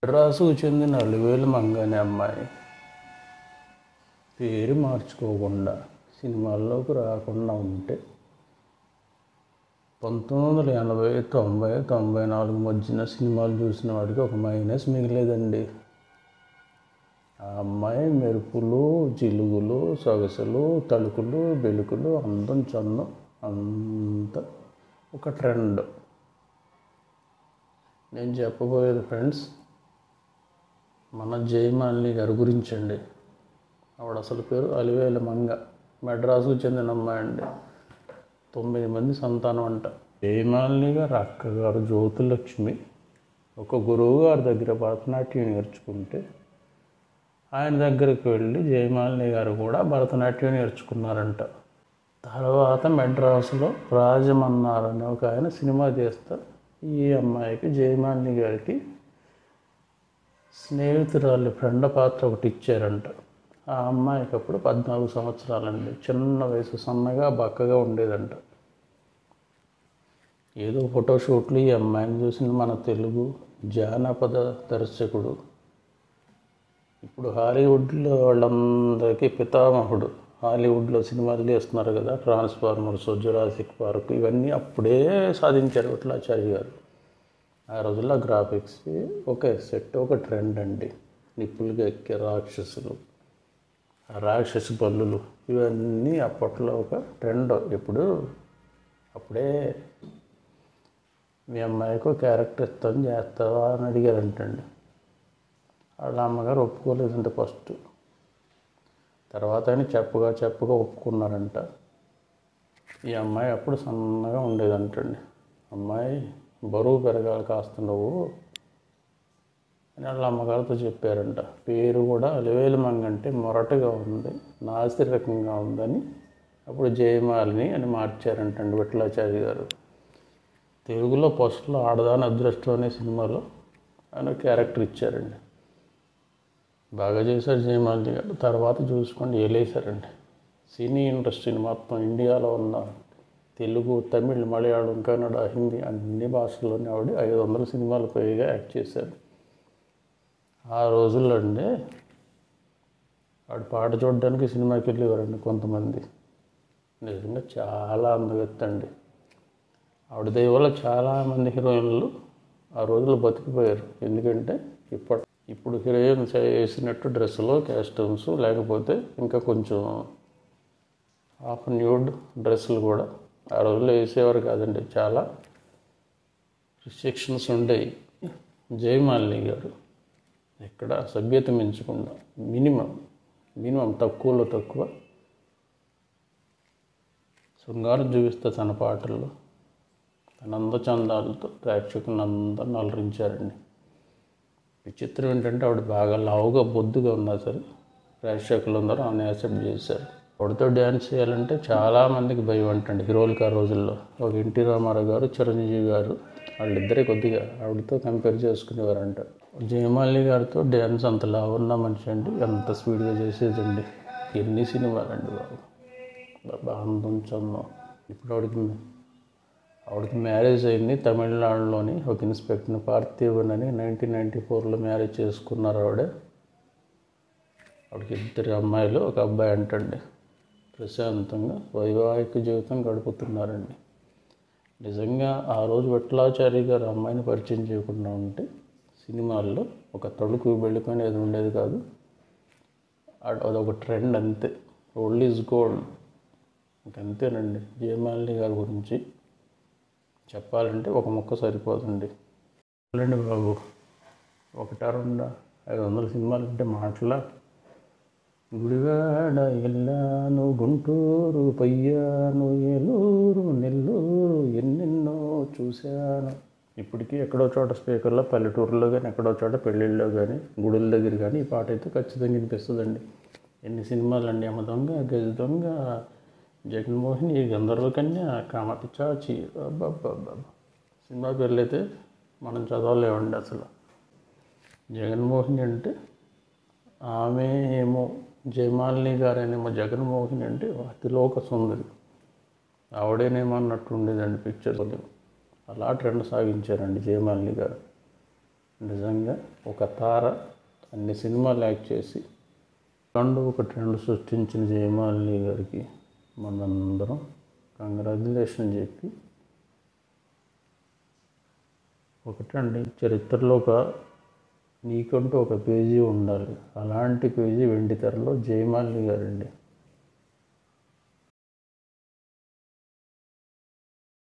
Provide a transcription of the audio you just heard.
మద్రాసుకు చెందిన అలివేలు మంగ అనే అమ్మాయి పేరు మార్చుకోకుండా సినిమాల్లోకి రాకుండా ఉంటే 1980, 90, 94 మధ్యన సినిమాలు చూసిన వాడికి ఒక మైనస్ మిగిలేదండి. ఆ అమ్మాయి మెరుపులు, జిలుగులు, సొగసులు, తళుకులు, బెలుకులు, అందం చందం అంత ఒక ట్రెండ్. నేను చెప్పబోయేది ఫ్రెండ్స్ మన జయమాలిని గారి గురించండి. ఆవిడ అసలు పేరు అలివేలు మంగ, మెడ్రాసుకు చెందిన అమ్మాయి అండి. 9 మంది సంతానం అంట. జయమాలిని గారు అక్కగారు జ్యోతిలక్ష్మి ఒక గురువు గారి దగ్గర భరతనాట్యం నేర్చుకుంటే ఆయన దగ్గరికి వెళ్ళి జయమాలిని గారు కూడా భరతనాట్యం నేర్చుకున్నారంట. తర్వాత మెడ్రాసులో రాజమన్నారు అనే ఒక ఆయన సినిమా చేస్తారు. ఈ అమ్మాయికి జయమాలిని గారికి స్నేహితురాలి ఫ్రెండ్ పాత్ర ఒకటి ఇచ్చారంట. ఆ అమ్మాయికి అప్పుడు 14 సంవత్సరాలండి. చిన్న వయసు, సన్నగా బక్కగా ఉండేదంట. ఏదో ఫోటోషూట్లు ఈ అమ్మాయిని చూసిన మన తెలుగు జానపద దర్శకుడు, ఇప్పుడు హాలీవుడ్లో వాళ్ళందరికీ పితామహుడు, హాలీవుడ్లో సినిమాలు చేస్తున్నారు కదా, ట్రాన్స్ఫార్మర్స్, జురాసిక్ పార్క్, ఇవన్నీ అప్పుడే సాధించారు విఠలాచార్య గారు. ఆ రోజుల్లో గ్రాఫిక్స్ ఒక సెట్, ఒక ట్రెండ్ అండి. నిప్పులుగా ఎక్కే రాక్షసులు, రాక్షస బల్లులు, ఇవన్నీ అప్పట్లో ఒక ట్రెండ్. అప్పుడే మీ అమ్మాయికి క్యారెక్టర్ ఇస్తాను, చేస్తావా అని అడిగారంటండి. వాళ్ళ అమ్మగారు ఒప్పుకోలేదంట ఫస్ట్. తర్వాత ఆయన చెప్పగా ఒప్పుకున్నారంట. ఈ అమ్మాయి అప్పుడు సన్నగా ఉండేదంటండి. అమ్మాయి బరువు పెరగాలి కాస్త నువ్వు అని వాళ్ళ అమ్మగారితో చెప్పారంట. పేరు కూడా అలివేలు మంగ అంటే మొరటగా ఉంది, నాసిరకంగా ఉందని అప్పుడు జయమాలిని అని మార్చారంటండి విఠలాచార్య గారు. తెలుగులో ఫస్ట్లో ఆడదాని అదృష్టం అనే సినిమాలో ఆయన క్యారెక్టర్ ఇచ్చారండి. బాగా చేశారు జయమాలిని గారు. తర్వాత చూసుకొని ఏలేశారండి. సినీ ఇండస్ట్రీని మొత్తం ఇండియాలో ఉన్న తెలుగు, తమిళ్, మలయాళం, కన్నడ, హిందీ అన్ని భాషల్లోనే ఆవిడ 500 సినిమాలు పైగా యాక్ట్ చేశారు. ఆ రోజుల్లో అండి ఆవిడ పాట చూడడానికి సినిమాకి వెళ్ళేవారండి కొంతమంది. నిజంగా చాలా అందగత్తండి. ఆవిడ దయ వల్ల చాలామంది హీరోయిన్లు ఆ రోజుల్లో బతికిపోయారు. ఎందుకంటే ఇప్పుడు హీరోయిన్స్ వేసినట్టు డ్రెస్సులు, కాస్ట్యూమ్స్, లేకపోతే ఇంకా కొంచెం హాఫ్ న్యూడ్ డ్రెస్సులు కూడా ఆ రోజుల్లో వేసేవారు కాదండి. చాలా రిస్ట్రిక్షన్స్ ఉండేవి. జయమాలిని గారు ఎక్కడ సభ్యత మించకుండా మినిమం తక్కువలో తక్కువ శృంగారం చూపిస్తే తన పాటల్లో తన అందచందాలతో ప్రేక్షకులను అందరిని అలరించారండి. విచిత్రం ఏంటంటే ఆవిడ బాగా లావుగా, బొద్దుగా ఉన్నా సరే ప్రేక్షకులందరూ ఆమె యాక్సెప్ట్ చేశారు. ఆవిడతో డ్యాన్స్ చేయాలంటే చాలామందికి భయం అంటండి హీరోలకి. ఆ రోజుల్లో ఒక ఎన్టీ రామారావు గారు, చిరంజీవి గారు, వాళ్ళిద్దరే కొద్దిగా ఆవిడతో కంపేర్ చేసుకునేవారంట. జయమాలిని గారితో డ్యాన్స్ అంత లావు ఉన్న మనిషి అండి, ఎంత స్పీడ్గా చేసేదండి. ఎన్ని సినిమాలండి బాబా, అందం చందం. ఇప్పుడు ఆవిడకి మ్యారేజ్ అయింది. తమిళనాడులోని ఒక ఇన్స్పెక్టర్ పార్థివన్ అని 1994లో మ్యారేజ్ చేసుకున్నారు ఆవిడకి 2 అమ్మాయిలు, ఒక అబ్బాయి అంటండి. ప్రశాంతంగా వైవాహిక జీవితం గడుపుతున్నారండి. నిజంగా ఆ రోజు విఠలాచార్య గారు అమ్మాయిని పరిచయం చేయకుండా ఉంటే సినిమాల్లో ఒక తడుకు వెళ్ళిపోయిన ఏది ఉండేది కాదు. అదొక ట్రెండ్ అంతే. ఓల్డ్ ఈజ్ గోల్డ్, ఇంకంతేనండి. జయమాలిని గారి గురించి చెప్పాలంటే ఒక ముక్క సరిపోతుంది. చూడండి బాబు, 1, 2, 500 సినిమాలు అంటే మాటలా. గుడివాడ ఎల్లాను, గుంటూరు పయ్యాను, ఏలూరు, నెల్లూరు, ఎన్నెన్నో చూశాను. ఇప్పటికీ ఎక్కడో చోట స్పీకర్లో, పల్లెటూరులో కానీ, ఎక్కడో చోట పెళ్ళిళ్ళలో కానీ, గుడుల దగ్గర కానీ ఈ పాట అయితే ఖచ్చితంగా వినిపిస్తుందండి. ఎన్ని సినిమాలండి. యమ దొంగ, గజ దొంగ, జగన్మోహిని, గంధర్వ కన్య, కామతి చాచి, అబ్బాబ్బాబ్బా, సినిమా పేర్లు అయితే మనం చదవలేమండి అసలు. జగన్మోహిని అంటే ఆమె ఏమో, జయమాలిని గారేనేమో జగన్మోహిని అంటే అతిలోక సుందరి, ఆవిడేనేమో అన్నట్టు ఉండేదండి పిక్చర్. అలా ట్రెండ్ సాగించారండి జయమాలిని గారు. నిజంగా ఒక తార అన్ని సినిమాలు యాక్ట్ చేసి ఒకటి రెండు సృష్టించిన జయమాలిని గారికి మనందరం కంగ్రాచులేషన్ చెప్పి, ఒకటండి చరిత్రలో నీకంటూ ఒక పేజీ ఉండాలి. అలాంటి పేజీ వెండితెరలో జయమాలిని గారండి.